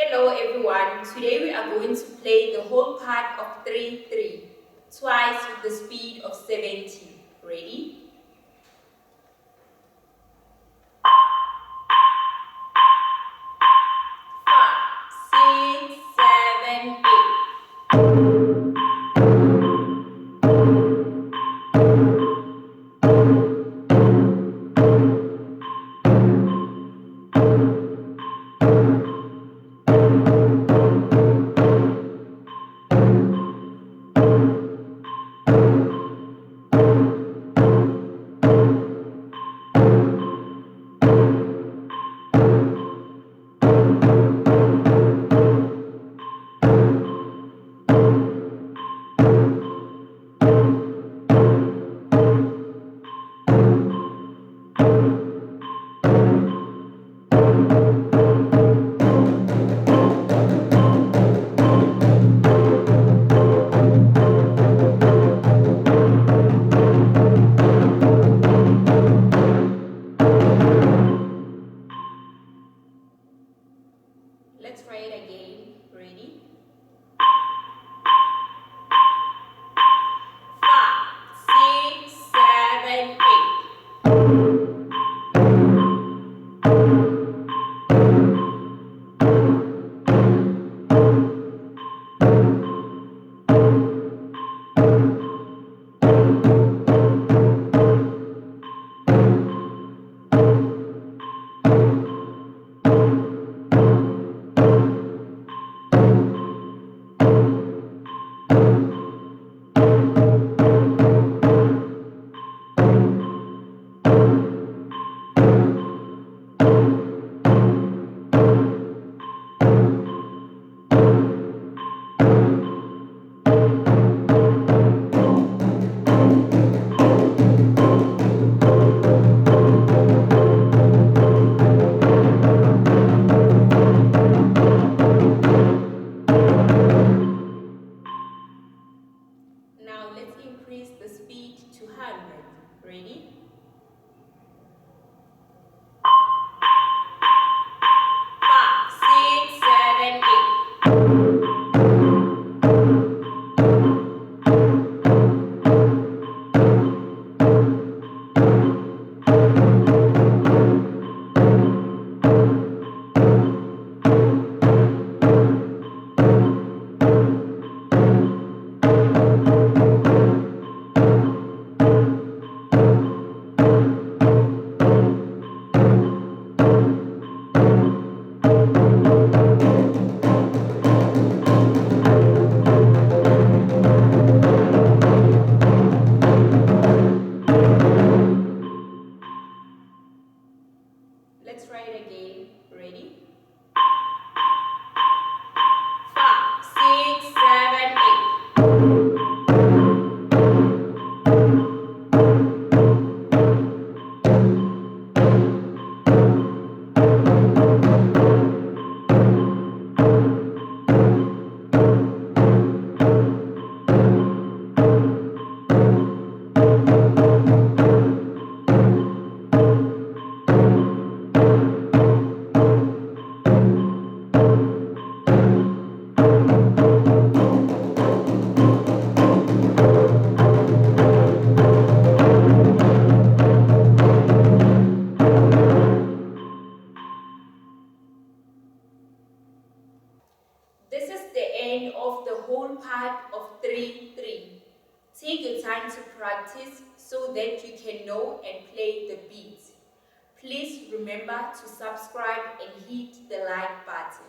Hello everyone, today we are going to play the whole part of 3-3, twice with the speed of 70. Ready? 5, 6, 7, 8. Let's try it again. Ready? 5, 6, 7, 8. Now let's increase the speed to 100. Ready? 5, 6, 7, 8. Let's try it again. Ready? 5, 6, 7, 8. This is the end of the whole part of 3-3. Take your time to practice so that you can know and play the beats. Please remember to subscribe and hit the like button.